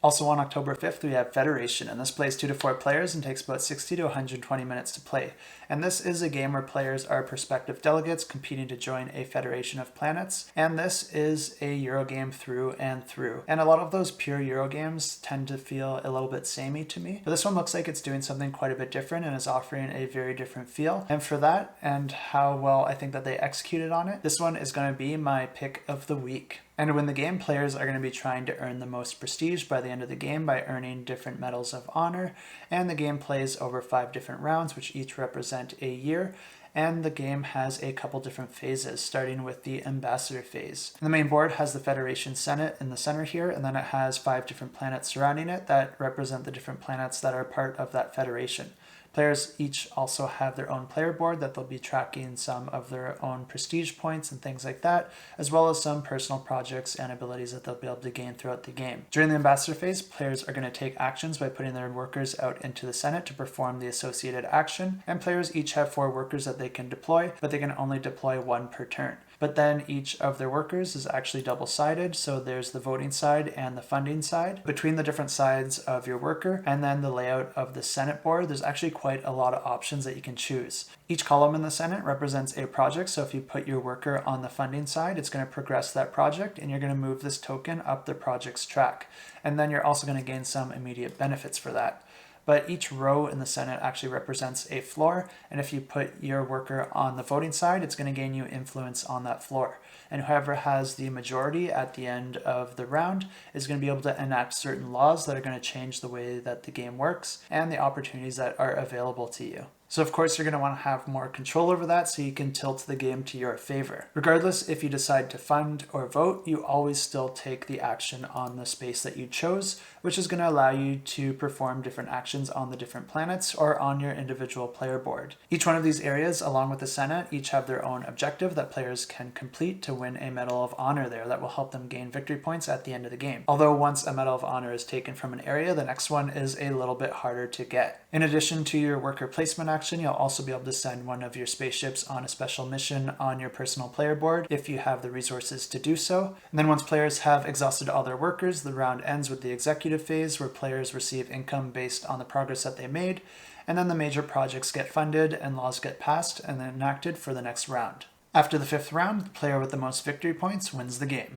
Also on October 5th, we have Federation, and this plays 2 to 4 players and takes about 60 to 120 minutes to play. And this is a game where players are prospective delegates competing to join a federation of planets, and this is a Euro game through and through. And a lot of those pure Euro games tend to feel a little bit samey to me, but this one looks like it's doing something quite a bit different and is offering a very different feel. And for that, and how well I think that they executed on it, this one is going to be my pick of the week. And to win the game, players are going to be trying to earn the most prestige by the end of the game by earning different medals of honor. And the game plays over 5 different rounds, which each represent a year. And the game has a couple different phases, starting with the ambassador phase. The main board has the Federation Senate in the center here, and then it has 5 different planets surrounding it that represent the different planets that are part of that federation. Players each also have their own player board that they'll be tracking some of their own prestige points and things like that, as well as some personal projects and abilities that they'll be able to gain throughout the game. During the ambassador phase, players are going to take actions by putting their workers out into the Senate to perform the associated action, and players each have 4 workers that they can deploy, but they can only deploy 1 per turn. But then each of their workers is actually double-sided, so there's the voting side and the funding side. Between the different sides of your worker and then the layout of the Senate board, there's actually quite a lot of options that you can choose. Each column in the Senate represents a project, so if you put your worker on the funding side, it's going to progress that project, and you're going to move this token up the project's track. And then you're also going to gain some immediate benefits for that. But each row in the Senate actually represents a floor, and if you put your worker on the voting side, it's going to gain you influence on that floor. And whoever has the majority at the end of the round is going to be able to enact certain laws that are going to change the way that the game works and the opportunities that are available to you. So of course you're going to want to have more control over that so you can tilt the game to your favor. Regardless if you decide to fund or vote, you always still take the action on the space that you chose, which is going to allow you to perform different actions on the different planets or on your individual player board. Each one of these areas, along with the Senate, each have their own objective that players can complete to win a Medal of Honor there that will help them gain victory points at the end of the game. Although once a Medal of Honor is taken from an area, the next one is a little bit harder to get. In addition to your worker placement action, you'll also be able to send one of your spaceships on a special mission on your personal player board if you have the resources to do so. And then once players have exhausted all their workers, the round ends with the executive phase where players receive income based on the progress that they made, and then the major projects get funded and laws get passed and then enacted for the next round. After the 5th round, the player with the most victory points wins the game.